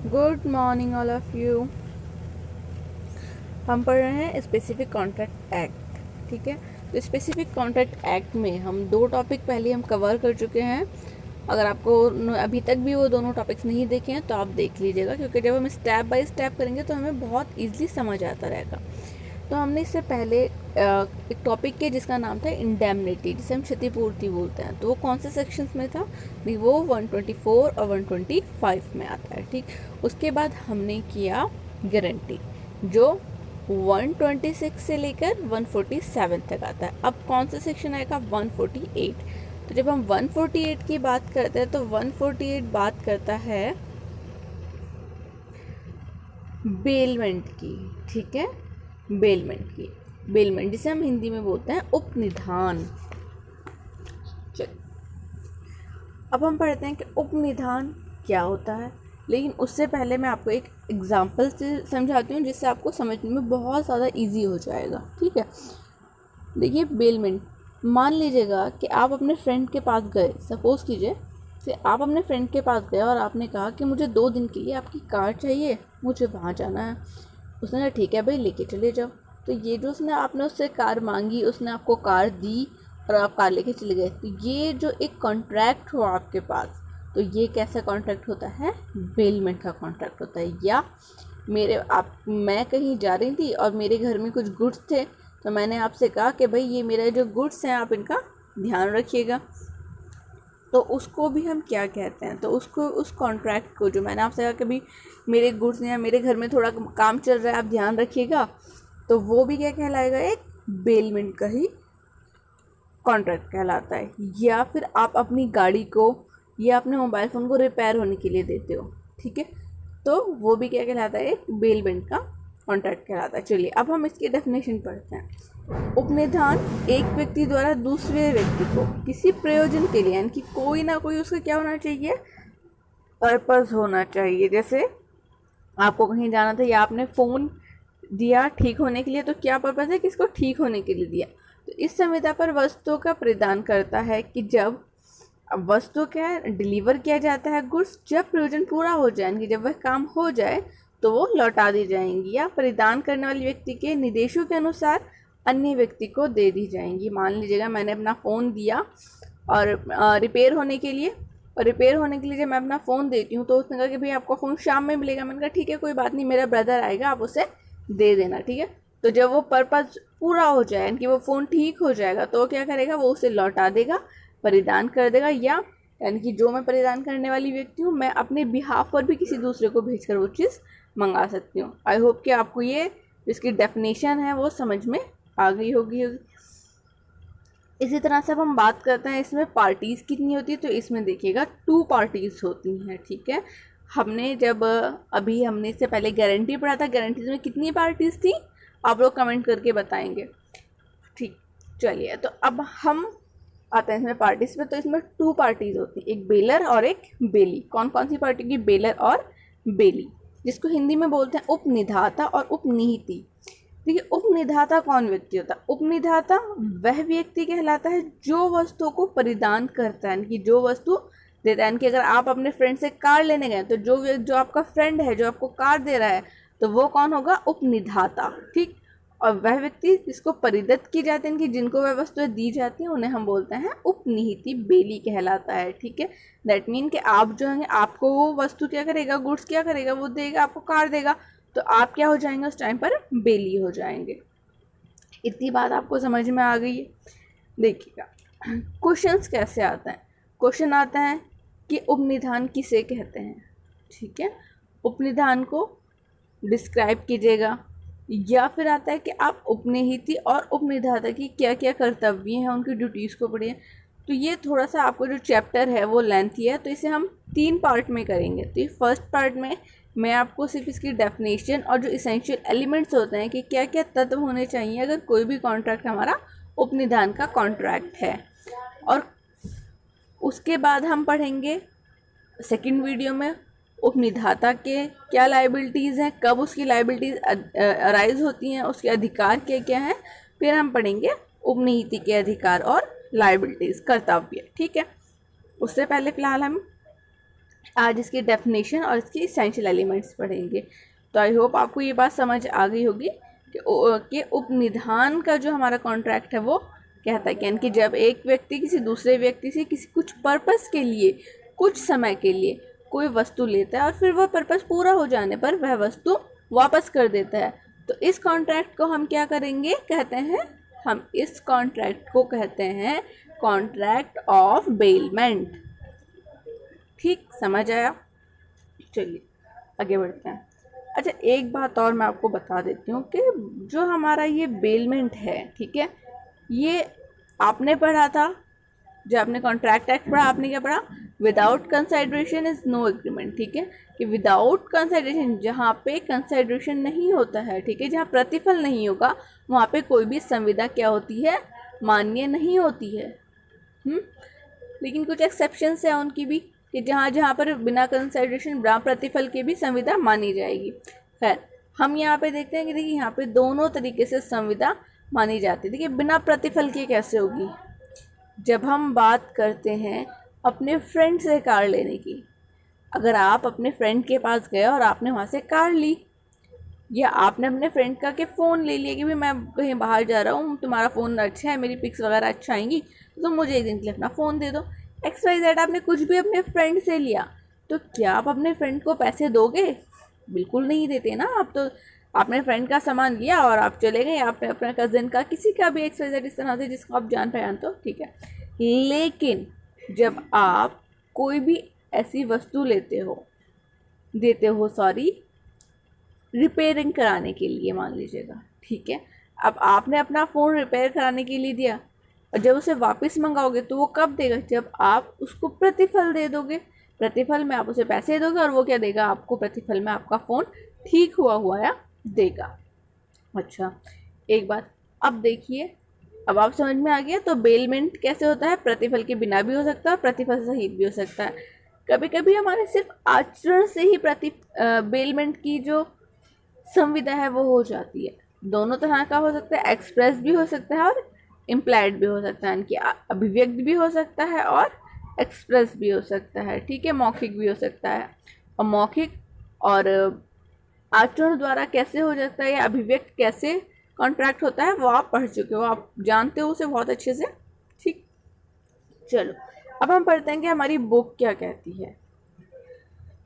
Good morning all of you. हम पढ़ रहे हैं स्पेसिफिक कॉन्ट्रैक्ट एक्ट। ठीक है, तो स्पेसिफिक कॉन्ट्रैक्ट एक्ट में हम दो टॉपिक पहले हम कवर कर चुके हैं। अगर आपको अभी तक भी वो दोनों टॉपिक्स नहीं देखे हैं तो आप देख लीजिएगा, क्योंकि जब हम स्टेप बाय स्टेप करेंगे तो हमें बहुत ईजिली समझ आता रहेगा। तो हमने इससे पहले एक टॉपिक किया जिसका नाम था इंडेमनिटी, जिसे हम क्षतिपूर्ति बोलते हैं। तो वो कौन से सेक्शंस में था? वो 124 और 125 में आता है। ठीक, उसके बाद हमने किया गारंटी, जो 126 से लेकर 147 तक आता है। अब कौन सा सेक्शन आएगा? 148। तो जब हम 148 की बात करते हैं तो 148 बात करता है बेलमेंट की। ठीक है, बेलमेंट की, बेलमेंट जिसे हम हिंदी में बोलते हैं उपनिधान। चल, अब हम पढ़ते हैं कि उपनिधान क्या होता है, लेकिन उससे पहले मैं आपको एक एग्जांपल से समझाती हूँ जिससे आपको समझने में बहुत ज़्यादा इजी हो जाएगा। ठीक है, देखिए बेलमेंट, मान लीजिएगा कि आप अपने फ्रेंड के पास गए, सपोज़ कीजिए कि आप अपने फ्रेंड के पास गए और आपने कहा कि मुझे 2 दिन के लिए आपकी कार चाहिए, मुझे वहाँ जाना है। उसने कहा ठीक है भाई, लेके चले जाओ। तो ये जो आपने उससे कार मांगी, उसने आपको कार दी और आप कार लेके चले गए। तो ये जो एक कॉन्ट्रैक्ट हुआ आपके पास, तो ये कैसा कॉन्ट्रैक्ट होता है? बेलमेंट का कॉन्ट्रैक्ट होता है। या मैं कहीं जा रही थी और मेरे घर में कुछ गुड्स थे, तो मैंने आपसे कहा कि भाई ये मेरे जो गुड्स हैं आप इनका ध्यान रखिएगा। तो उसको भी हम क्या कहते हैं? तो उसको, उस कॉन्ट्रैक्ट को, जो मैंने आपसे कहा कि भाई मेरे गुड्स हैं, मेरे घर में थोड़ा काम चल रहा है, आप ध्यान रखिएगा, तो वो भी क्या कहलाएगा? एक बेलमेंट का ही कॉन्ट्रैक्ट कहलाता है। या फिर आप अपनी गाड़ी को या अपने मोबाइल फ़ोन को रिपेयर होने के लिए देते हो, ठीक है, तो वो भी क्या कहलाता है? एक बेलमेंट का कॉन्ट्रैक्ट कहलाता है। चलिए अब हम इसकी डेफिनेशन पढ़ते हैं। उपनिधान एक व्यक्ति द्वारा दूसरे व्यक्ति को किसी प्रयोजन के लिए, यानी कि कोई ना कोई उसका क्या होना चाहिए? पर्पस होना चाहिए। जैसे आपको कहीं जाना था या आपने फ़ोन दिया ठीक होने के लिए, तो क्या पर्पस है? किसको ठीक होने के लिए दिया? तो इस संविदा पर वस्तुओं का प्रदान करता है कि जब वस्तु क्या डिलीवर किया जाता है, गुड्स, जब प्रयोजन पूरा हो जाए, यानी कि जब वह काम हो जाए तो वो लौटा दी जाएंगी या परिधान करने वाले व्यक्ति के निर्देशों के अनुसार अन्य व्यक्ति को दे दी जाएंगी। मान लीजिएगा मैंने अपना फ़ोन दिया और रिपेयर होने के लिए, और रिपेयर होने के लिए जब मैं अपना फ़ोन देती हूँ तो उसने कहा कि भाई आपका फ़ोन शाम में मिलेगा। मैंने कहा ठीक है, कोई बात नहीं, मेरा ब्रदर आएगा, आप उसे दे देना। ठीक है, तो जब वो पर्पज़ पूरा हो जाए, यानी कि वो फ़ोन ठीक हो जाएगा, तो क्या करेगा? वो उसे लौटा देगा, परिधान कर देगा। या यानी कि जो मैं परिधान करने वाली व्यक्ति हूँ, मैं अपने बिहाफ पर भी किसी दूसरे को भेजकर वो चीज़ मंगा सकती हूँ। आई होप कि आपको ये इसकी डेफिनेशन है वो समझ में आ गई होगी। इसी तरह से अब हम बात करते हैं इसमें पार्टीज़ कितनी होती है। तो इसमें देखिएगा 2 पार्टीज़ होती हैं। ठीक है, अभी हमने इससे पहले गारंटी पढ़ा था, गारंटीज में कितनी पार्टीज़ थी आप लोग कमेंट करके बताएंगे। ठीक, चलिए तो अब हम आते हैं इसमें पार्टीज पे। तो इसमें 2 पार्टीज होती है, एक बेलर और एक बेली। कौन कौन सी पार्टी की? बेलर और बेली, जिसको हिंदी में बोलते हैं उपनिधाता और उपनिहिती। देखिए, उपनिधाता कौन व्यक्ति होता है? उपनिधाता वह व्यक्ति कहलाता है जो वस्तु को परिधान करता है, कि जो वस्तु देता है। कि अगर आप अपने फ्रेंड से कार लेने गए तो जो आपका फ्रेंड है, जो आपको कार दे रहा है, तो वो कौन होगा? उपनिधाता। ठीक, और वह व्यक्ति जिसको परिदत्त की जाती है, कि जिनको वह वस्तुएं दी जाती हैं, उन्हें हम बोलते हैं उपनिहिती, बेली कहलाता है। ठीक है, दैट मीन कि आप जो है, आपको वो वस्तु क्या करेगा? गुड्स क्या करेगा? वो देगा, आपको कार देगा, तो आप क्या हो जाएंगे उस टाइम पर? बेली हो जाएंगे। इतनी बात आपको समझ में आ गई है? देखिएगा क्वेश्चंस कैसे आता है। क्वेश्चन आता है कि उपनिधान किसे कहते हैं। ठीक है, उपनिधान को डिस्क्राइब कीजिएगा। या फिर आता है कि आप उपनिहिती और उपनिधाता की क्या क्या कर्तव्य हैं, उनकी ड्यूटीज़ को पढ़िए। तो ये थोड़ा सा आपको जो चैप्टर है वो लेंथी है, तो इसे हम 3 पार्ट में करेंगे। तो ये फर्स्ट पार्ट में मैं आपको सिर्फ इसकी डेफिनेशन और जो इसेंशियल एलिमेंट्स होते हैं, कि क्या क्या तत्व होने चाहिए अगर कोई भी कॉन्ट्रैक्ट हमारा उपनिधान का कॉन्ट्रैक्ट है, और उसके बाद हम पढ़ेंगे सेकंड वीडियो में उपनिधाता के क्या लाइबिलिटीज़ हैं, कब उसकी लाइबिलिटीज़ अराइज होती हैं, उसके अधिकार क्या क्या हैं। फिर हम पढ़ेंगे उपनिहिती के अधिकार और लाइबिलिटीज़, कर्तव्य। ठीक है, उससे पहले फ़िलहाल हम आज इसकी डेफिनेशन और इसकी इसेंशियल एलिमेंट्स पढ़ेंगे। तो आई होप आपको ये बात समझ आ गई होगी कि उपनिधान का जो हमारा कॉन्ट्रैक्ट है वो कहता है कि यानी कि जब एक व्यक्ति किसी दूसरे व्यक्ति से किसी कुछ पर्पस के लिए कुछ समय के लिए कोई वस्तु लेता है और फिर वह पर्पस पूरा हो जाने पर वह वस्तु वापस कर देता है, तो इस कॉन्ट्रैक्ट को हम क्या करेंगे, कहते हैं, हम इस कॉन्ट्रैक्ट को कहते हैं कॉन्ट्रैक्ट ऑफ बेलमेंट। ठीक, समझ आया? चलिए आगे बढ़ते हैं। अच्छा, एक बात और मैं आपको बता देती हूँ कि जो हमारा ये बेलमेंट है, ठीक है, ये आपने पढ़ा था, जब आपने कॉन्ट्रैक्ट एक्ट पढ़ा, आपने क्या पढ़ा, without consideration is no agreement. ठीक है, कि विदाउट कंसिडरेशन, जहाँ पे कंसिडरेशन नहीं होता है, ठीक है, जहाँ प्रतिफल नहीं होगा, वहाँ पे कोई भी संविदा क्या होती है, मान्य नहीं होती है। लेकिन कुछ एक्सेप्शंस है उनकी भी, कि जहाँ पर बिना कंसिडरेशन, बिना प्रतिफल के भी संविदा मानी जाएगी। खैर, हम यहाँ पे देखते हैं कि देखिए यहाँ पे दोनों तरीके से संविदा मानी जाती है। देखिए बिना प्रतिफल के कैसे होगी, जब हम बात करते हैं अपने फ्रेंड से कार लेने की, अगर आप अपने फ्रेंड के पास गए और आपने वहाँ से कार ली, या आपने अपने फ्रेंड का के फ़ोन ले लिया कि भाई मैं कहीं बाहर जा रहा हूँ, तुम्हारा फ़ोन अच्छा है, मेरी पिक्स वगैरह अच्छा आएंगी, तो तुम मुझे एक दिन के लिए अपना फ़ोन दे दो। XYZ आपने कुछ भी अपने फ्रेंड से लिया, तो क्या आप अपने फ्रेंड को पैसे दोगे? बिल्कुल नहीं देते ना। आप तो आपने फ्रेंड का सामान लिया और आप चले गए, आपने अपने कज़न का, किसी का भी XYZ इस तरह से जिसको आप जान पहचानते हो, ठीक है। लेकिन जब आप कोई भी ऐसी वस्तु देते हो सॉरी, रिपेयरिंग कराने के लिए मान लीजिएगा, ठीक है, अब आपने अपना फ़ोन रिपेयर कराने के लिए दिया और जब उसे वापस मंगाओगे तो वो कब देगा, जब आप उसको प्रतिफल दे दोगे। प्रतिफल में आप उसे पैसे दोगे और वो क्या देगा आपको, प्रतिफल में आपका फ़ोन ठीक हुआ या देगा। अच्छा, एक बात अब देखिए, अब आप समझ में आ गया। तो बेलमेंट कैसे होता है, प्रतिफल के बिना भी हो सकता है, प्रतिफल सहित भी हो सकता है। कभी कभी हमारे सिर्फ आचरण से ही बेलमेंट की जो संविदा है वो हो जाती है। दोनों तरह का हो सकता है, एक्सप्रेस भी हो सकता है और इम्प्लाइड भी हो सकता है, यानी कि अभिव्यक्त भी हो सकता है और एक्सप्रेस भी हो सकता है, ठीक है, मौखिक भी हो सकता है। और मौखिक और आचरण द्वारा कैसे हो जाता है या अभिव्यक्त कैसे कॉन्ट्रैक्ट होता है, वो आप पढ़ चुके हो, आप जानते हो उसे बहुत अच्छे से। ठीक, चलो अब हम पढ़ते हैं कि हमारी बुक क्या कहती है।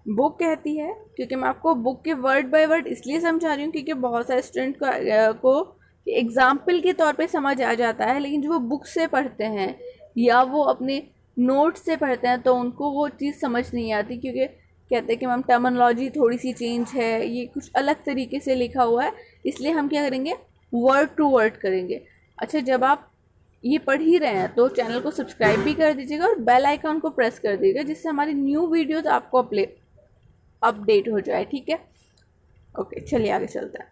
बुक कहती है, क्योंकि मैं आपको बुक के वर्ड बाय वर्ड इसलिए समझा रही हूँ क्योंकि बहुत सारे स्टूडेंट को एग्जाम्पल के तौर पे समझ आ जाता है, लेकिन जो वो बुक से पढ़ते हैं या वो अपने नोट से पढ़ते हैं तो उनको वो चीज़ समझ नहीं आती, क्योंकि कहते हैं कि मैम टर्मिनोलॉजी थोड़ी सी चेंज है, ये कुछ अलग तरीके से लिखा हुआ है, इसलिए हम क्या करेंगे, वर्ड टू वर्ड करेंगे। अच्छा, जब आप ये पढ़ ही रहे हैं तो चैनल को सब्सक्राइब भी कर दीजिएगा और बेल आइकन को प्रेस कर दीजिएगा, जिससे हमारी न्यू वीडियोस आपको अपडेट हो जाए, ठीक है। ओके, चलिए आगे चलते हैं।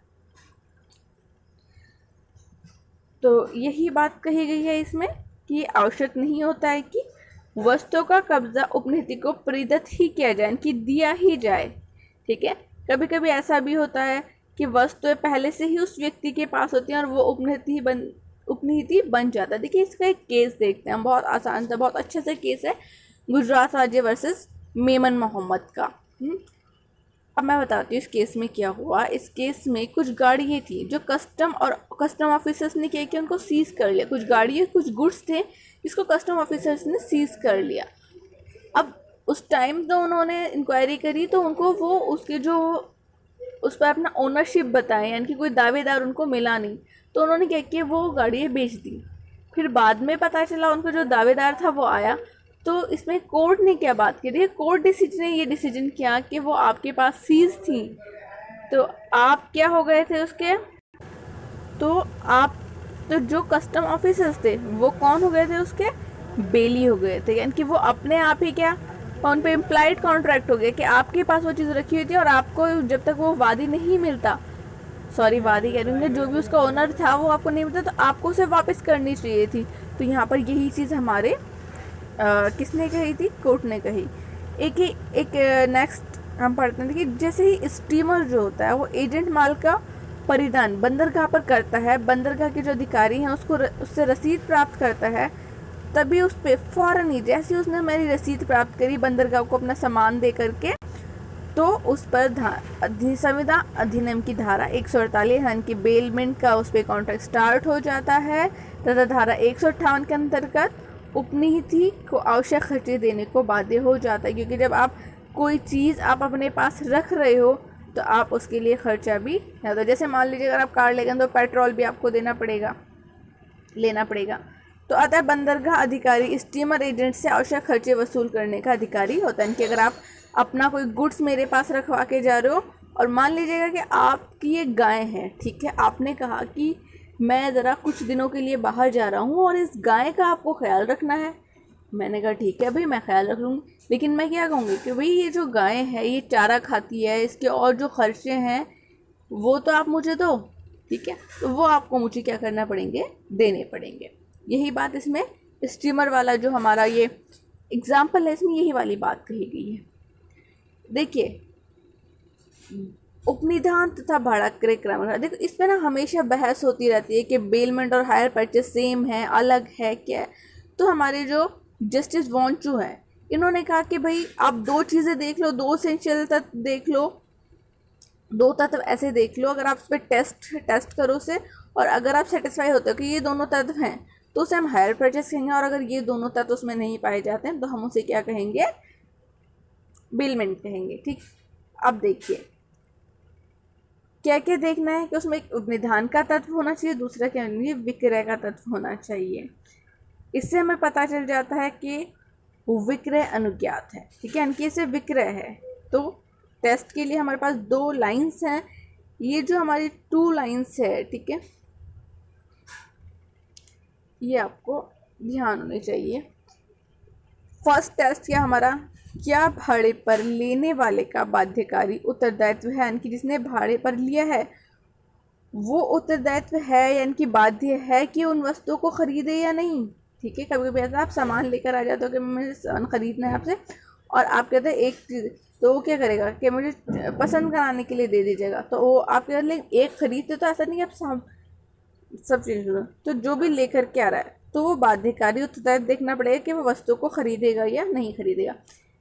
तो यही बात कही गई है इसमें कि आवश्यक नहीं होता है कि वस्तु का कब्जा उपनिधि को प्रदत्त ही किया जाए, कि दिया ही जाए, ठीक है। कभी कभी ऐसा भी होता है कि वस्तु पहले से ही उस व्यक्ति के पास होती हैं और वो उपनिधि बन जाता है। देखिए इसका एक केस देखते हैं हम, बहुत आसान सा, बहुत अच्छे से केस है, गुजरात राज्य वर्सेस मेमन मोहम्मद का। अब मैं बताती हूँ इस केस में क्या हुआ। इस केस में कुछ गाड़ियाँ थी जो कस्टम ऑफिसर्स ने क्या किया, उनको सीज कर लिया। कुछ गाड़ियाँ, कुछ गुड्स थे जिसको कस्टम ऑफिसर्स ने सीज कर लिया। अब उस टाइम तो उन्होंने इंक्वायरी करी तो उनको वो उसके जो उस पर अपना ओनरशिप बताए, यानी कि कोई दावेदार उनको मिला नहीं, तो उन्होंने क्या किया, वो गाड़ियाँ बेच दी। फिर बाद में पता चला उनको जो दावेदार था वो आया, तो इसमें कोर्ट ने क्या बात की, देखिए कोर्ट ने ये डिसीजन किया कि वो आपके पास सीज थी, तो आप क्या हो गए थे उसके, तो जो कस्टम ऑफिसर्स थे वो कौन हो गए थे, उसके बेली हो गए थे, यानी कि वो अपने आप ही क्या, उन पे इम्प्लाइड कॉन्ट्रैक्ट हो गया कि आपके पास वो चीज़ रखी हुई थी और आपको जब तक वो वादी नहीं मिलता, सॉरी वादी कह रही हूँ, जो भी उसका ओनर था वो आपको नहीं मिलता, तो आपको उसे वापस करनी चाहिए थी। तो यहाँ पर यही चीज़ हमारे किसने कही थी, कोर्ट ने कही। एक नेक्स्ट हम पढ़ते हैं कि जैसे ही स्टीमर जो होता है वो एजेंट माल का परिधान बंदरगाह पर करता है, बंदरगाह के जो अधिकारी हैं उससे रसीद प्राप्त करता है, तभी उस पर फ़ौरन ही जैसे उसने मेरी रसीद प्राप्त करी बंदरगाह को अपना सामान दे करके, तो उस पर संविदा अधिनियम की धारा 148 यानी कि बेलमेंट का उस पर कॉन्ट्रैक्ट स्टार्ट हो जाता है तथा धारा 158 के अंतर्गत उपनीति को आवश्यक खर्चे देने को बाध्य हो जाता है, क्योंकि जब आप कोई चीज़ आप अपने पास रख रहे हो तो आप उसके लिए खर्चा भी ज़्यादा, जैसे मान लीजिए अगर आप कार ले गए तो पेट्रोल भी आपको लेना पड़ेगा। तो अतः बंदरगाह अधिकारी स्टीमर एजेंट से आवश्यक खर्चे वसूल करने का अधिकारी होता है कि अगर आप अपना कोई गुड्स मेरे पास रखवा के जा रहे हो और मान लीजिएगा कि आपकी एक गाय है, ठीक है, आपने कहा कि मैं ज़रा कुछ दिनों के लिए बाहर जा रहा हूँ और इस गाय का आपको ख्याल रखना है। मैंने कहा ठीक है भाई, मैं ख्याल रख लूँगी, लेकिन मैं क्या कहूँगी कि भाई ये जो गाय है ये चारा खाती है, इसके और जो खर्चे हैं वो तो आप मुझे दो, ठीक है, तो वो आपको मुझे क्या करना पड़ेंगे, देने पड़ेंगे। यही बात इसमें स्टीमर वाला जो हमारा ये एग्जाम्पल है इसमें यही वाली बात कही गई है। देखिए उपनिधान तथा भाड़ा क्रय क्रम, देखो इसमें ना हमेशा बहस होती रहती है कि बेलमेंट और हायर परचेस सेम है, अलग है, क्या है। तो हमारे जो जस्टिस वॉन्चू है इन्होंने कहा कि भाई आप दो चीज़ें देख लो, दो एसेंशियल तत्व देख लो, दो तत्व ऐसे देख लो, अगर आप उस पर टेस्ट करो उसे, और अगर आप सेटिस्फाई होते हो कि ये दोनों तत्व हैं तो उसे हम हायर परचेस कहेंगे, और अगर ये दोनों तत्व उसमें नहीं पाए जाते हैं तो हम उसे क्या कहेंगे, बेलमेंट कहेंगे। ठीक, अब देखिए क्या क्या देखना है कि उसमें एक उपनिधान का तत्व होना चाहिए, दूसरा क्या होना चाहिए, विक्रय का तत्व होना चाहिए। इससे हमें पता चल जाता है कि विक्रय अनुज्ञात है, ठीक है, यानी कि इसे विक्रय है। तो टेस्ट के लिए हमारे पास दो लाइंस हैं, ये जो हमारी 2 लाइंस है, ठीक है, ये आपको ध्यान होनी चाहिए। फर्स्ट टेस्ट क्या हमारा, क्या भाड़े पर लेने वाले का बाध्यकारी उत्तरदायित्व है, यानी कि जिसने भाड़े पर लिया है वो उत्तरदायित्व है यानी कि बाध्य है कि उन वस्तुओं को खरीदे या नहीं। ठीक है, कभी कभी ऐसा आप सामान लेकर आ जाते हो कि मुझे सामान खरीदना है आपसे, और आप कहते हैं एक चीज़, तो वो क्या करेगा कि मुझे पसंद कराने के लिए दे दीजिएगा, तो वो आप कह रहे एक खरीदते, तो ऐसा नहीं कि आप सब चीज़, तो जो भी लेकर के आ रहा है तो वो बाध्यकारी उत्तरदायित्व देखना पड़ेगा कि वो वस्तु को खरीदेगा या नहीं खरीदेगा।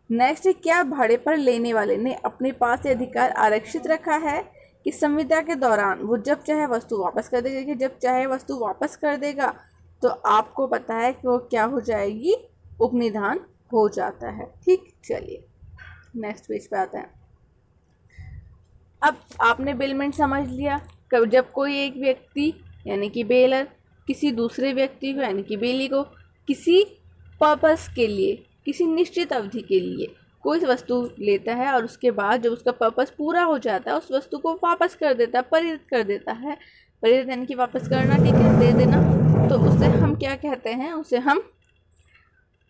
नेक्स्ट है, क्या भाड़े पर लेने वाले ने अपने पास ये अधिकार आरक्षित रखा है कि संविदा के दौरान वो जब चाहे वस्तु वापस कर देगा, कि जब चाहे वस्तु वापस कर देगा तो आपको पता है कि वो क्या हो जाएगी, उपनिधान हो जाता है। ठीक, चलिए नेक्स्ट पेज पे आते हैं। अब आपने बेलमेंट समझ लिया, कब जब कोई एक व्यक्ति यानी कि बेलर किसी दूसरे व्यक्ति को यानी कि बेली को किसी पर्पस के लिए, किसी निश्चित अवधि के लिए कोई वस्तु लेता है और उसके बाद जब उसका पर्पस पूरा हो जाता है उस वस्तु को वापस कर देता है, परित कर देता है। परित यानी कि वापस करना, ठीक है, दे देना, तो उसे हम क्या कहते हैं, उसे हम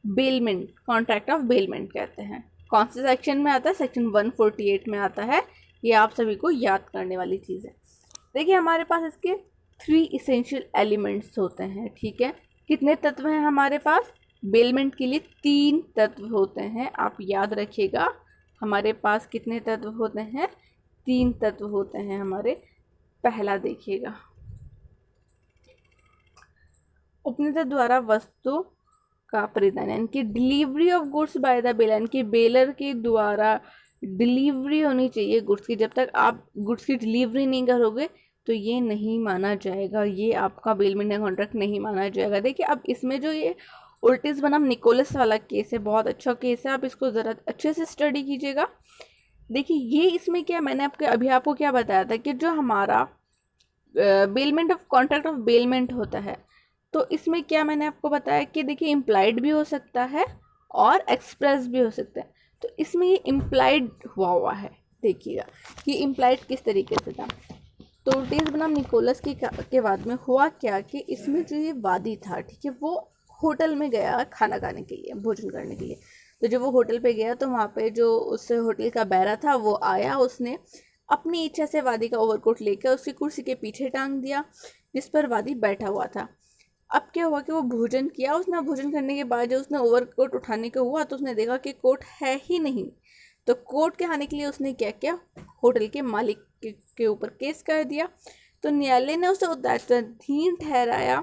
बेलमेंट, कॉन्ट्रैक्ट ऑफ बेलमेंट कहते हैं। कौन से सेक्शन में आता है, सेक्शन 148 में आता है। ये आप सभी को याद करने वाली चीज़ है। देखिए हमारे पास इसके 3 इसेंशियल एलिमेंट्स होते हैं, ठीक है। कितने तत्व हैं हमारे पास, बेलमेंट के लिए 3 तत्व होते हैं, आप याद रखिएगा। हमारे पास कितने तत्व होते हैं, 3 तत्व होते हैं हमारे। पहला देखिएगा, उपनिषद द्वारा वस्तु का परिधान यानी कि delivery of goods by the baler, यानी कि बेलर के द्वारा डिलीवरी होनी चाहिए गुड्स की। जब तक आप गुड्स की डिलीवरी नहीं करोगे तो ये नहीं माना जाएगा, ये आपका बेलमेंट का कॉन्ट्रैक्ट नहीं माना जाएगा। देखिए अब इसमें जो ये ओल्टिस बनाम निकोलस वाला केस है, बहुत अच्छा केस है, आप इसको ज़रा अच्छे से स्टडी कीजिएगा। देखिए ये इसमें क्या, मैंने आपको क्या बताया था कि जो हमारा bailment of contract of bailment होता है, तो इसमें क्या मैंने आपको बताया कि देखिए इम्प्लाइड भी हो सकता है और एक्सप्रेस भी हो सकता है। तो इसमें ये इम्प्लाइड हुआ है, देखिएगा कि इम्प्लाइड किस तरीके से था। तो ओल्टिस बनाम निकोलस के बाद में हुआ क्या कि इसमें जो ये वादी था, ठीक है, वो होटल में गया खाना खाने के लिए, भोजन करने के लिए। तो जब वो होटल पे गया तो वहाँ पे जो उस होटल का बैरा था वो आया, उसने अपनी इच्छा से वादी का ओवरकोट लेकर उसकी कुर्सी के पीछे टांग दिया जिस पर वादी बैठा हुआ था। अब क्या हुआ कि वो भोजन किया, उसने भोजन करने के बाद जब उसने ओवरकोट उठाने का हुआ तो उसने देखा कि कोट है ही नहीं। तो कोट के आने के लिए उसने क्या किया, होटल के मालिक के ऊपर केस कर दिया। तो न्यायालय ने उसे उत्तराधीन ठहराया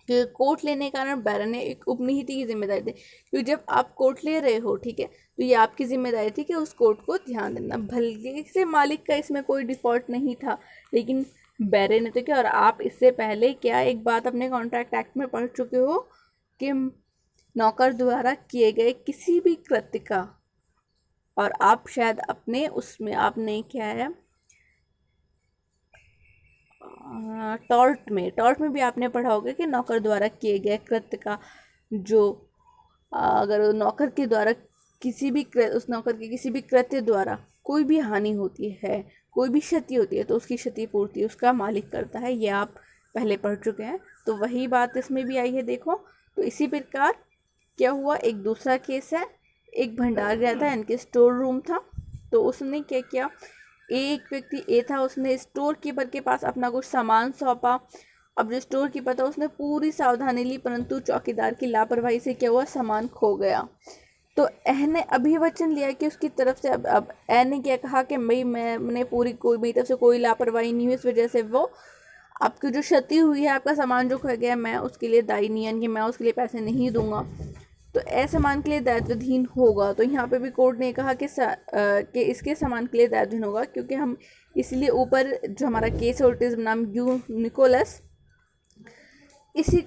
कि कोर्ट लेने के कारण बैरन ने एक उपनिहित की जिम्मेदारी थी, क्योंकि जब आप कोर्ट ले रहे हो, ठीक है, तो ये आपकी जिम्मेदारी थी कि उस कोर्ट को ध्यान देना। भले से मालिक का इसमें कोई डिफॉल्ट नहीं था, लेकिन बैरन ने तो क्या, और आप इससे पहले क्या एक बात अपने कॉन्ट्रैक्ट एक्ट में पढ़ चुके हो कि नौकर द्वारा किए गए किसी भी कृत्य का, और आप शायद अपने उसमें आपने क्या है टॉर्ट में भी आपने पढ़ा होगा कि नौकर द्वारा किए गए कृत्य का जो अगर नौकर के द्वारा उस नौकर के किसी भी कृत्य द्वारा कोई भी हानि होती है, कोई भी क्षति होती है, तो उसकी क्षतिपूर्ति उसका मालिक करता है। ये आप पहले पढ़ चुके हैं, तो वही बात इसमें भी आई है। देखो, तो इसी प्रकार क्या हुआ, एक दूसरा केस है। एक भंडार गृह था, इनके स्टोर रूम था, तो उसने क्या किया, एक व्यक्ति ए था, उसने स्टोर कीपर के पास अपना कुछ सामान सौंपा। अब जो स्टोर कीपर था उसने पूरी सावधानी ली, परंतु चौकीदार की लापरवाही से क्या हुआ, सामान खो गया। तो ए ने अभिवचन लिया कि उसकी तरफ से, अब ए ने क्या कहा कि मैंने पूरी कोई मेरी तरफ से कोई लापरवाही नहीं हुई, इस वजह से वो आपकी जो क्षति हुई है, आपका सामान जो खो गया, मैं उसके लिए दायी नहीं, यानी कि मैं उसके लिए पैसे नहीं दूंगा, तो ऐसे सामान के लिए दायित्वहीन होगा। तो यहाँ पे भी कोर्ट ने कहा कि इसके सामान के लिए दायित्वहीन होगा, क्योंकि हम इसलिए ऊपर जो हमारा केस है ऑटिज्म नाम यू निकोलस, इसी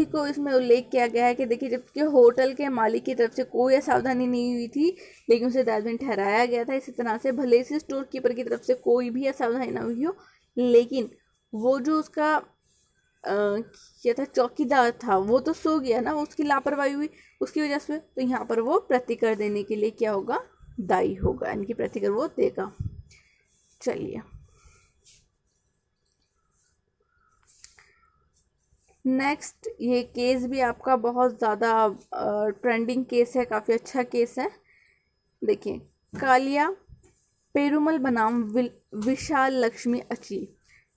को इसमें उल्लेख किया गया है कि देखिए, जबकि होटल के मालिक की तरफ से कोई असावधानी नहीं हुई थी, लेकिन उसे दायित्वहीन ठहराया गया था। इसी तरह से भले से स्टोर कीपर की तरफ से कोई भी असावधानी ना हुई हो, लेकिन वो जो उसका क्या था, चौकीदार था, वो तो सो गया ना, उसकी लापरवाही हुई उसकी वजह से, तो यहाँ पर वो प्रतिकर देने के लिए क्या होगा, दायी होगा, यानी कि प्रतिकर वो देगा। चलिए नेक्स्ट, ये केस भी आपका बहुत ज़्यादा ट्रेंडिंग केस है, काफ़ी अच्छा केस है। देखिए, कालिया पेरुमल बनाम विशाल लक्ष्मी अची,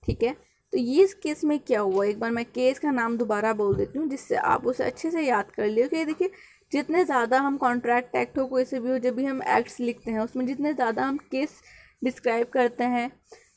ठीक है। तो ये इस केस में क्या हुआ, एक बार मैं केस का नाम दोबारा बोल देती हूँ, जिससे आप उसे अच्छे से याद कर लियो कि देखिए, जितने ज़्यादा हम कॉन्ट्रैक्ट एक्ट हो, कोई से भी हो, जब भी हम एक्ट्स लिखते हैं, उसमें जितने ज़्यादा हम केस डिस्क्राइब करते हैं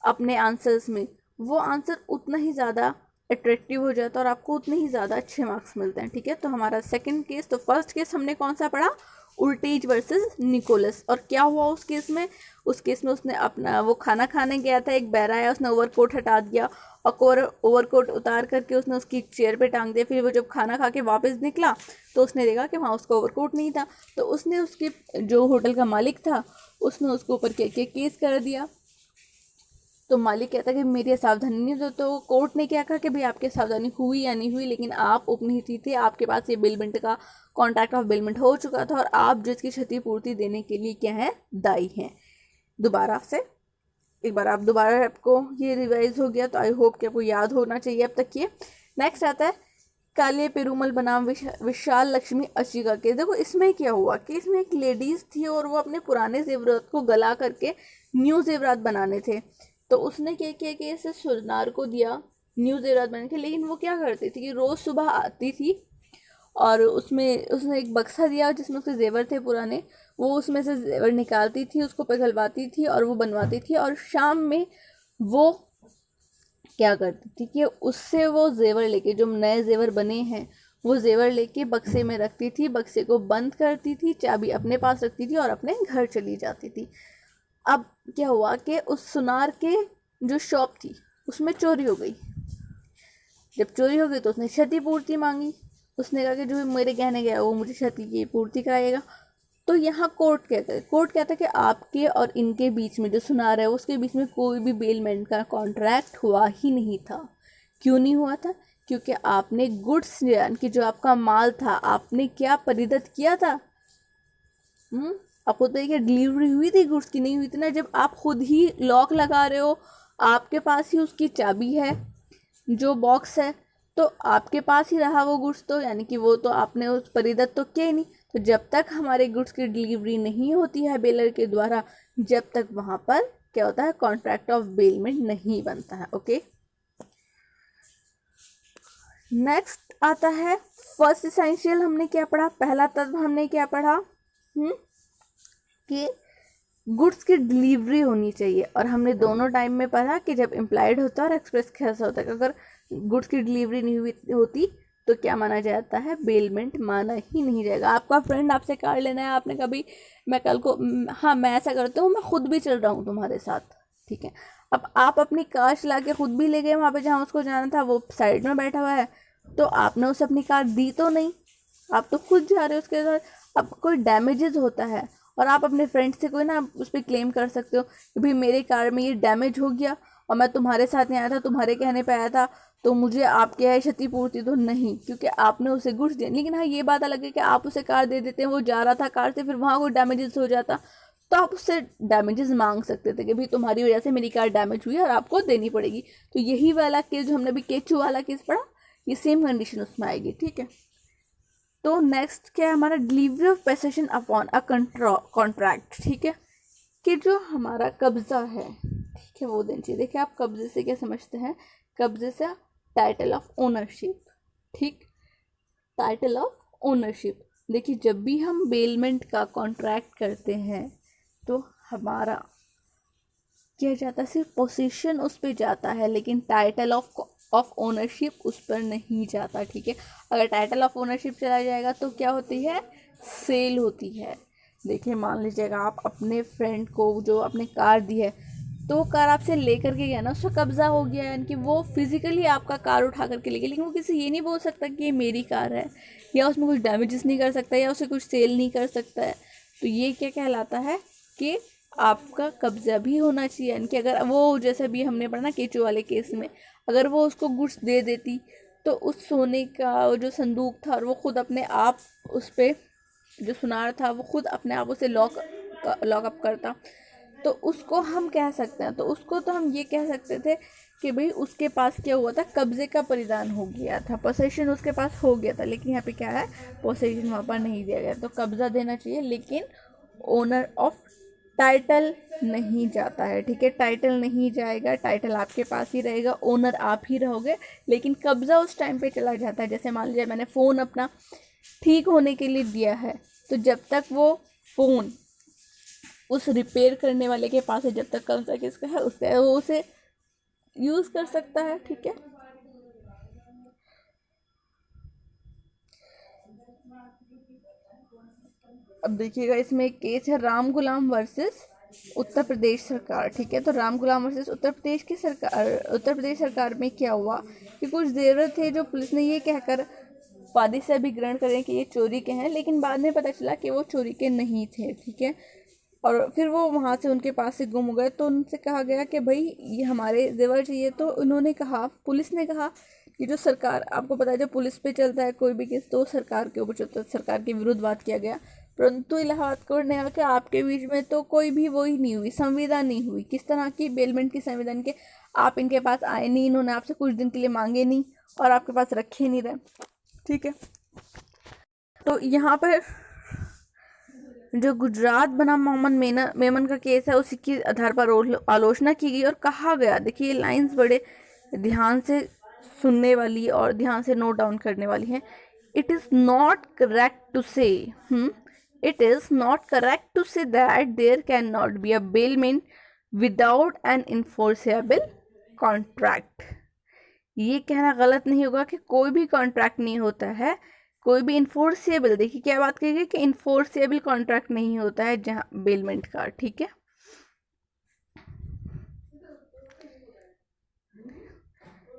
अपने आंसर्स में, वो आंसर उतना ही ज़्यादा अट्रैक्टिव हो जाता है और आपको उतने ही ज़्यादा अच्छे मार्क्स मिलते हैं, ठीक है। तो हमारा सेकंड केस, तो फर्स्ट केस हमने कौन सा पढ़ा, उल्टेज वर्सेस निकोलस। और क्या हुआ उस केस में, उसने अपना वो खाना खाने गया था, एक बैरा आया, उसने ओवरकोट हटा दिया और ओवरकोट उतार करके उसने उसकी चेयर पे टांग दिया। फिर वो जब खाना खा के वापस निकला तो उसने देखा कि वहाँ उसका ओवरकोट नहीं था, तो उसने उसके जो होटल का मालिक था उसने उसके ऊपर केस कर दिया। तो मालिक कहता है कि मेरी सावधानी नहीं, तो कोर्ट ने क्या कहा कि भाई आपकी सावधानी हुई या नहीं हुई, लेकिन आप उपनिहित थे, आपके पास ये बेलमेंट का कॉन्ट्रैक्ट ऑफ बेलमेंट हो चुका था और आप जिसकी क्षतिपूर्ति देने के लिए क्या है, दायी हैं। दोबारा से एक बार आप दोबारा आपको ये रिवाइज हो गया, तो आई होप कि आपको याद होना चाहिए अब तक ये। नेक्स्ट आता है काले पेरूमल बनाम विशाल लक्ष्मी अची का केस। देखो इसमें क्या हुआ कि इसमें एक लेडीज थी और वो अपने पुराने जेवरात को गला करके न्यू जेवरात बनाने थे, तो उसने क्या किया कि इसे सुनार को दिया न्यू जेवरात बनाने के। लेकिन वो क्या करती थी कि रोज़ सुबह आती थी और उसमें उसने एक बक्सा दिया जिसमें उसके जेवर थे पुराने, वो उसमें से जेवर निकालती थी, उसको पिघलवाती थी और वो बनवाती थी, और शाम में वो क्या करती थी कि उससे वो जेवर लेके, जो नए जेवर बने हैं वो जेवर लेके बक्से में रखती थी, बक्से को बंद करती थी, चाबी अपने पास रखती थी और अपने घर चली जाती थी। अब क्या हुआ कि उस सुनार के जो शॉप थी उसमें चोरी हो गई। जब चोरी हो गई तो उसने क्षतिपूर्ति मांगी, उसने कहा कि जो मेरे गहने गया वो मुझे क्षति की पूर्ति कराएगा। तो यहाँ कोर्ट कहता है कि आपके और इनके बीच में जो सुनार है उसके बीच में कोई भी बेलमेंट का कॉन्ट्रैक्ट हुआ ही नहीं था। क्यों नहीं हुआ था, क्योंकि आपने गुड्स यानी कि जो आपका माल था आपने क्या परिदत किया था, आपको तो देखिए डिलीवरी हुई थी गुड्स की, नहीं हुई थी ना। जब आप खुद ही लॉक लगा रहे हो, आपके पास ही उसकी चाबी है, जो बॉक्स है, तो आपके पास ही रहा वो गुड्स, तो यानी कि वो तो आपने उस परिदत तो किया ही नहीं। तो जब तक हमारे गुड्स की डिलीवरी नहीं होती है बेलर के द्वारा, जब तक वहाँ पर क्या होता है, कॉन्ट्रैक्ट ऑफ बेलमेंट नहीं बनता है। ओके, नेक्स्ट आता है फर्स्ट एसेंशियल। हमने क्या पढ़ा, पहला तत्व हमने क्या पढ़ा कि गुड्स की डिलीवरी होनी चाहिए, और हमने दोनों टाइम में पढ़ा कि जब इम्प्लाइड होता है और एक्सप्रेस कैसा होता है। अगर गुड्स की डिलीवरी नहीं होती तो क्या माना जाता है, बेलमेंट माना ही नहीं जाएगा। आपका फ्रेंड आपसे कार लेना है, आपने कभी मैं कल को हाँ मैं ऐसा करता हूँ, मैं खुद भी चल रहा हूँ तुम्हारे साथ, ठीक है, अब आप अपनी कार चला के खुद भी ले गए वहाँ पे जहाँ उसको जाना था, वो साइड में बैठा हुआ है, तो आपने उसे अपनी कार दी तो नहीं, आप तो खुद जा रहे हो उसके साथ। अब कोई डैमेजेस होता है और आप अपने फ्रेंड से कोई ना उस पर क्लेम कर सकते हो कि भाई मेरे कार में ये डैमेज हो गया और मैं तुम्हारे साथ नहीं आया था, तुम्हारे कहने पे आया था, तो मुझे आपके है क्षतिपूर्ति, तो नहीं, क्योंकि आपने उसे गुड्स दिया। लेकिन हाँ ये बात अलग है कि आप उसे कार दे देते हैं, वो जा रहा था कार से, फिर वहाँ कोई डैमेजेस हो जाता तो आप उससे डैमेजेस मांग सकते थे कि भाई तुम्हारी वजह से मेरी कार डैमेज हुई है और आपको देनी पड़ेगी। तो यही वाला केस जो हमने अभी केचू वाला केस पढ़ा, ये सेम कंडीशन उसमें आएगी, ठीक है। तो नेक्स्ट क्या है हमारा, delivery of possession upon a contract, ठीक है, कि जो हमारा कब्जा है, ठीक है, वो देना चाहिए। देखिए आप कब्जे से क्या समझते हैं, कब्जे से टाइटल ऑफ ओनरशिप, ठीक, टाइटल ऑफ ओनरशिप। देखिए जब भी हम बेलमेंट का कॉन्ट्रैक्ट करते हैं तो हमारा क्या जाता है, सिर्फ पोजीशन उस पर जाता है, लेकिन टाइटल ऑफ ओनरशिप उस पर नहीं जाता, ठीक है। अगर टाइटल ऑफ ओनरशिप चला जाएगा तो क्या होती है, सेल होती है। देखिए मान लीजिएगा आप अपने फ्रेंड को जो आपने कार दी है, तो वो कार आपसे लेकर के गया ना, उसका कब्जा हो गया, यानी कि वो फिजिकली आपका कार उठा करके ले गया, लेकिन वो किसी ये नहीं बोल सकता कि ये मेरी कार है, या उसमें कुछ डैमेजेस नहीं कर सकता, या उसे कुछ सेल नहीं कर सकता है। तो ये क्या कहलाता है कि आपका कब्जा भी होना चाहिए, यानी कि अगर वो जैसे भी हमने पढ़ा ना केचू वाले केस में, अगर वो उसको गुड्स दे देती तो उस सोने का जो संदूक था और वो खुद अपने आप उस पर जो सुनार था वो खुद अपने आप उसे लॉकअप करता, तो उसको हम कह सकते हैं, तो उसको तो हम ये कह सकते थे कि भाई उसके पास क्या हुआ था, कब्जे का परिधान हो गया था, पोसेशन उसके पास हो गया था। लेकिन यहाँ पे क्या है, पोसेशन वहाँ पर नहीं दिया गया, तो कब्जा देना चाहिए, लेकिन ओनर ऑफ टाइटल नहीं जाता है, ठीक है, टाइटल नहीं जाएगा, टाइटल आपके पास ही रहेगा, ओनर आप ही रहोगे, लेकिन कब्जा उस टाइम पे चला जाता है। जैसे मान लीजिए मैंने फ़ोन अपना ठीक होने के लिए दिया है, तो जब तक वो फ़ोन उस रिपेयर करने वाले के पास है, जब तक कब्जा किसका है, उसका है, वो उसे यूज़ कर सकता है, ठीक है। अब देखिएगा इसमें एक केस है राम गुलाम वर्सेस उत्तर प्रदेश सरकार, ठीक है। तो राम गुलाम वर्सेस उत्तर प्रदेश की सरकार, उत्तर प्रदेश सरकार में क्या हुआ कि कुछ जेवर थे जो पुलिस ने ये कहकर वादी से अभिग्रहण करें कि ये चोरी के हैं, लेकिन बाद में पता चला कि वो चोरी के नहीं थे, ठीक है। और फिर वो वहाँ से उनके पास से गुम हो गए, तो उनसे कहा गया कि भाई ये हमारे जेवर चाहिए। तो उन्होंने कहा, पुलिस ने कहा कि जो सरकार, आपको पता है जब पुलिस पे चलता है कोई भी केस तो सरकार के ऊपर चलता है, सरकार के विरुद्ध बात किया गया। परंतु इलाहाबाद कोर्ट ने कहा कि आपके बीच में तो कोई भी वही नहीं हुई, संविदा नहीं हुई। किस तरह की, बेलमेंट की संविधान के, आप इनके पास आए नहीं, इन्होंने आपसे कुछ दिन के लिए मांगे नहीं और आपके पास रखे नहीं रहे, ठीक है। तो यहाँ पर जो गुजरात बनाम मोहम्मद मेमन का केस है, उसी के आधार पर आलोचना की गई और कहा गया, देखिए लाइंस बड़े ध्यान से सुनने वाली और ध्यान से नोट डाउन करने वाली हैं। It is not correct to say it is not correct to say that there can not be a bailment without an enforceable contract. ये कहना गलत नहीं होगा कि कोई भी कॉन्ट्रैक्ट नहीं होता है, कोई भी इन्फोर्सेबल, देखिए क्या बात कही गई कि इन्फोर्सेबल कॉन्ट्रैक्ट नहीं होता है जहाँ बेलमेंट का, ठीक है।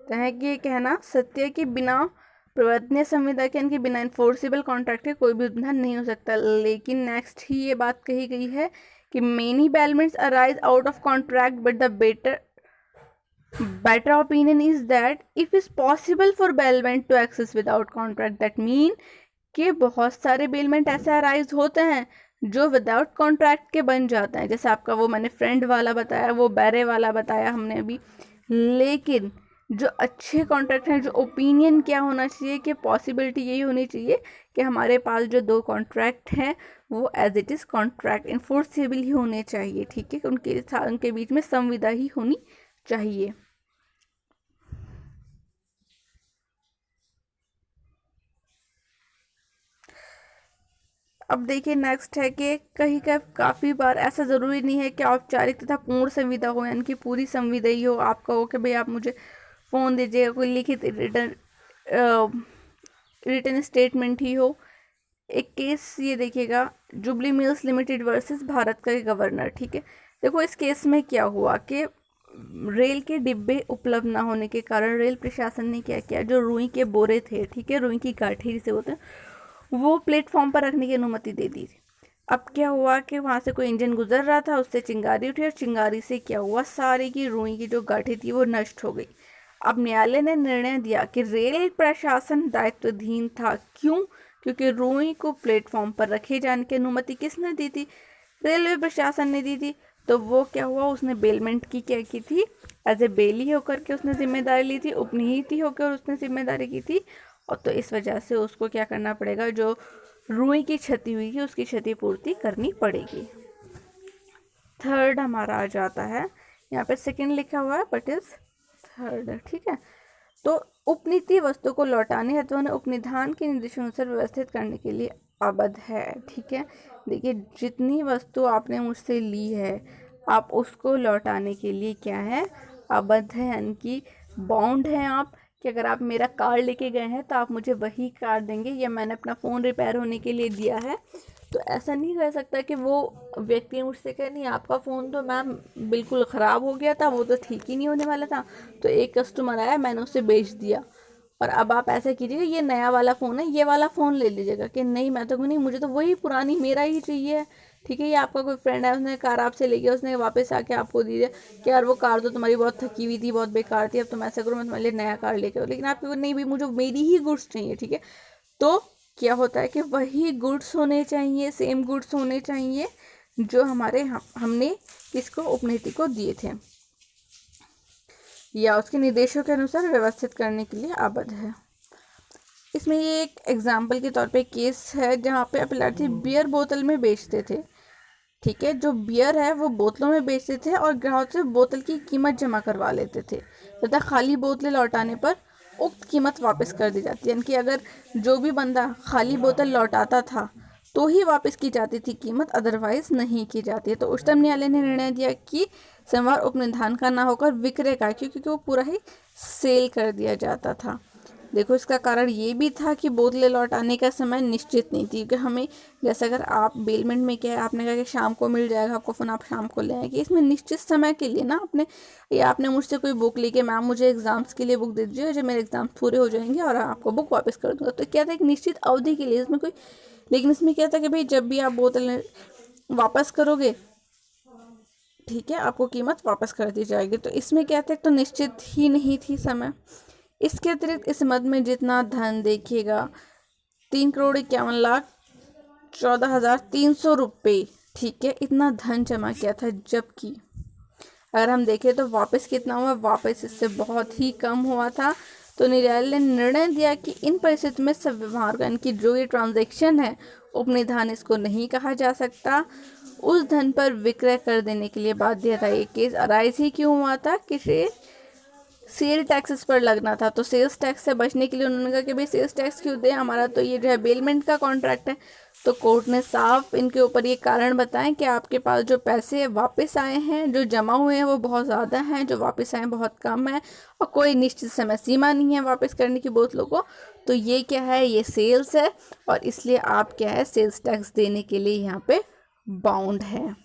तो है कि ये कहना सत्य है कि बिना प्रवर्तनीय संविदा के, इनके बिना इन्फोर्सेबल कॉन्ट्रैक्ट के कोई भी उल्लंघन नहीं हो सकता। लेकिन नेक्स्ट ही ये बात कही गई है कि many bailments arise out of contract but the better opinion is that if it's possible for bailment to access without contract, that mean कि बहुत सारे बेलमेंट ऐसे अराइज होते हैं जो विदाउट कॉन्ट्रैक्ट के बन जाते हैं, जैसे आपका वो मैंने फ्रेंड वाला बताया, वो बैरे वाला बताया हमने अभी। लेकिन जो अच्छे कॉन्ट्रैक्ट हैं, जो ओपिनियन क्या होना चाहिए कि पॉसिबिलिटी यही होनी चाहिए कि हमारे पास जो दो कॉन्ट्रैक्ट हैं वो as it is contract enforceable ही होने चाहिए, ठीक है, उनके बीच में संविदा ही होनी चाहिए। अब देखिए नेक्स्ट है कि कहीं का काफ़ी बार ऐसा ज़रूरी नहीं है कि औपचारिक तथा पूर्ण संविदा हो, यानी कि पूरी संविदा ही हो। आप कहो कि भाई आप मुझे फ़ोन दीजिएगा, कोई लिखित रिटर्न रिटन स्टेटमेंट ही हो। एक केस ये देखिएगा, jubilee mills limited versus Bharat का गवर्नर, ठीक है। देखो इस केस में क्या हुआ कि रेल के डिब्बे उपलब्ध ना होने के कारण रेल प्रशासन ने क्या किया, जो रुई के बोरे थे, ठीक है, रुई की गांठी जिसे बोलते हैं, वो प्लेटफॉर्म पर रखने की अनुमति दे दी थी। अब क्या हुआ कि वहाँ से कोई इंजन गुजर रहा था, उससे चिंगारी उठी और चिंगारी से क्या हुआ, सारी की रुई की जो गांठी थी वो नष्ट हो गई। अब न्यायालय ने निर्णय दिया कि रेल प्रशासन दायित्वहीन था। क्यों? क्योंकि रुई को प्लेटफॉर्म पर रखे जाने की अनुमति किसने दी थी? रेलवे प्रशासन ने दी थी। तो वो क्या हुआ, उसने बेलमेंट की क्या की थी, एज ए बेली होकर के उसने जिम्मेदारी ली थी, उपनीति होकर उसने जिम्मेदारी की थी। और तो इस वजह से उसको क्या करना पड़ेगा, जो रुई की क्षति हुई थी उसकी क्षतिपूर्ति करनी पड़ेगी। थर्ड हमारा आ जाता है, यहाँ पे सेकंड लिखा हुआ है बट इज थर्ड, ठीक है। तो उपनीति वस्तु को लौटाने हेतु उपनिधान के निर्देशानुसार व्यवस्थित करने के लिए आबद्ध है, ठीक है। देखिए जितनी वस्तु आपने मुझसे ली है आप उसको लौटाने के लिए क्या है, आबद्ध है, यानी कि बाउंड है आप, कि अगर आप मेरा कार लेके गए हैं तो आप मुझे वही कार देंगे, या मैंने अपना फ़ोन रिपेयर होने के लिए दिया है तो ऐसा नहीं कर सकता कि वो व्यक्ति मुझसे कहे नहीं आपका फ़ोन तो मैम बिल्कुल ख़राब हो गया था, वो तो ठीक ही नहीं होने वाला था, तो एक कस्टमर आया मैंने उसे बेच दिया और अब आप ऐसा कीजिएगा ये नया वाला फ़ोन है, ये वाला फ़ोन ले लीजिएगा। कि नहीं मैं तो नहीं, मुझे तो वही पुरानी मेरा ही चाहिए, ठीक है। ये आपका कोई फ्रेंड है उसने कार आपसे ले गया, उसने वापस आके आपको दी दिया कि यार वो कार तो तुम्हारी बहुत थकी हुई थी, बहुत बेकार थी, अब तुम ऐसा करो मैं तुम्हारे लिए नया कार लेके आओ, लेकिन आपको नहीं भी, मुझे मेरी ही गुड्स चाहिए, ठीक है। तो क्या होता है कि वही गुड्स होने चाहिए, सेम गुड्स होने चाहिए जो हमारे हमने किसको, उपनीति को दिए थे या उसके निर्देशों के अनुसार व्यवस्थित करने के लिए आबद्ध है। इसमें ये एक एग्जाम्पल के तौर पे केस है जहाँ पे अपराधी बियर बोतल में बेचते थे, ठीक है। जो बियर है वो बोतलों में बेचते थे और ग्राहक से बोतल की कीमत जमा करवा लेते थे तथा खाली बोतलें लौटाने पर उक्त कीमत वापस कर दी जाती है। यानी कि अगर जो भी बंदा खाली बोतल लौटाता था तो ही वापस की जाती थी कीमत, अदरवाइज नहीं की जाती है। तो उच्चतम न्यायालय ने निर्णय दिया कि संवार उपनिधान का ना होकर विक्रय का, क्योंकि वो पूरा ही सेल कर दिया जाता था। देखो इसका कारण ये भी था कि बोतलें लौटाने का समय निश्चित नहीं थी, क्योंकि हमें जैसे अगर आप बेलमेंट में क्या है, आपने कहा कि शाम को मिल जाएगा आपको फ़ोन, आप शाम को ले आएंगे, इसमें निश्चित समय के लिए ना आपने मुझसे कोई बुक ली कि मैम मुझे एग्ज़ाम्स के लिए बुक दे दीजिए, जब मेरे एग्ज़ाम पूरे हो जाएंगे और आपको बुक वापस कर दूंगा। तो क्या था, एक निश्चित अवधि के लिए इसमें कोई, लेकिन इसमें क्या था कि भाई जब भी आप बोतल वापस करोगे, ठीक है, आपको कीमत वापस कर दी जाएगी। तो इसमें क्या था, तो निश्चित ही नहीं थी समय। इसके अतिरिक्त इस मद में जितना धन देखिएगा 3,51,14,300 रुपये, ठीक है, इतना धन जमा किया था। जबकि अगर हम देखें तो वापस कितना हुआ, वापस इससे बहुत ही कम हुआ था। तो न्यायालय ने निर्णय दिया कि इन परिस्थितियों में सब व्यवहार का, इनकी जो ये ट्रांजैक्शन है उपनिधान इसको नहीं कहा जा सकता, उस धन पर विक्रय कर देने के लिए बाध्य था। ये केस अराइज ही क्यों हुआ था कि सेल टैक्सेस पर लगना था, तो सेल्स टैक्स से बचने के लिए उन्होंने कहा कि भाई सेल्स टैक्स क्यों दें, हमारा तो ये जो है बेलमेंट का कॉन्ट्रैक्ट है। तो कोर्ट ने साफ इनके ऊपर ये कारण बताएं कि आपके पास जो पैसे वापस आए हैं, जो जमा हुए हैं वो बहुत ज़्यादा हैं, जो वापस आए बहुत कम है और कोई निश्चित समय सीमा नहीं है वापस करने की बोतलों को। तो ये क्या है, ये सेल्स है और इसलिए आप क्या है, सेल्स टैक्स देने के लिए यहाँ पे बाउंड है।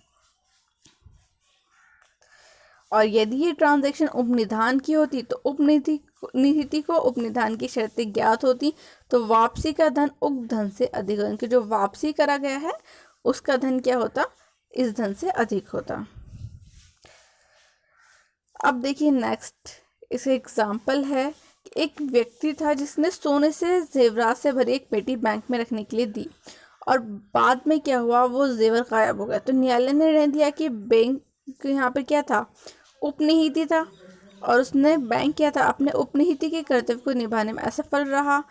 और यदि ये ट्रांजैक्शन उपनिधान की होती तो उपनीति को उपनिधान की शर्तें ज्ञात होती, तो वापसी का धन उक्त धन से अधिक होता, कि जो वापसी करा गया है उसका धन क्या होता, इस धन से अधिक होता। अब देखिए नेक्स्ट, इस एग्जाम्पल है, एक व्यक्ति था जिसने सोने से जेवरात से भरी एक पेटी बैंक में रखने के लिए दी और बाद में क्या हुआ, वो जेवर गायब हो गया। तो न्यायालय ने निर्णय दिया कि बैंक यहाँ पे क्या था, उपनिहिती था और उसने बैंक किया था अपने उपनिहिती के कर्तव्य को निभाने में असफल रहा।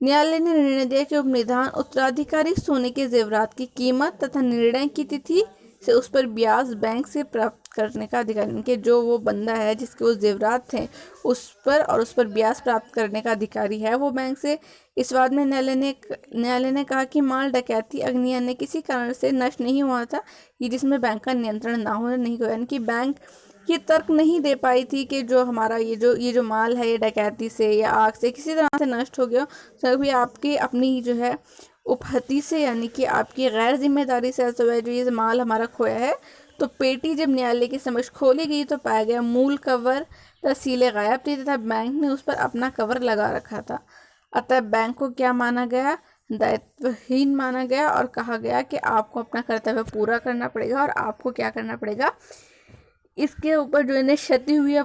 न्यायालय ने निर्णय दिया कि उपनिधान उत्तराधिकारी सोने के जेवरात की कीमत तथा निर्णय की तिथि से उस पर ब्याज बैंक से प्राप्त करने का अधिकार, इनके जो वो बंदा है जिसके वो जेवरात थे उस पर ब्याज प्राप्त करने का अधिकारी है वो बैंक से। इस बाद में न्यायालय ने कहा कि माल डकैती अग्नि अन्य किसी कारण से नष्ट नहीं हुआ था, कि जिसमें बैंक का नियंत्रण ना होना नहीं हुआ, यानी कि बैंक ये तर्क नहीं दे पाई थी कि जो हमारा ये जो माल है ये डकैती से या आग से किसी तरह से नष्ट हो गया, सभी आपकी अपनी जो है उपहति से, यानी कि आपकी गैर जिम्मेदारी से ऐसा हुआ है जो ये माल हमारा खोया है। तो पेटी जब न्यायालय के समक्ष खोली गई तो पाया गया मूल कवर तहसीलें गायब थी तथा बैंक ने उस पर अपना कवर लगा रखा था। अतः बैंक को क्या माना गया? दायित्वहीन माना गया और कहा गया कि आपको अपना कर्तव्य पूरा करना पड़ेगा और आपको क्या करना पड़ेगा, इसके ऊपर जो इन्हें क्षति हुई है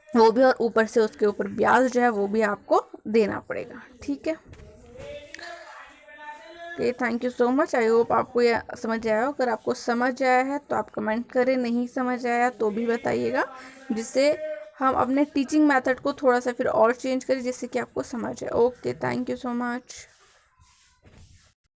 वो भी, और ऊपर से उसके ऊपर ब्याज जो है वो भी आपको देना पड़ेगा। ठीक है, okay, thank you so much. I hope आपको ये समझ आया हो। अगर आपको समझ आया है तो आप कमेंट करें, नहीं समझ आया तो भी बताइएगा, जिससे हम अपने टीचिंग मेथड को थोड़ा सा फिर और चेंज करें जिससे कि आपको समझ आए। Okay, thank you so much.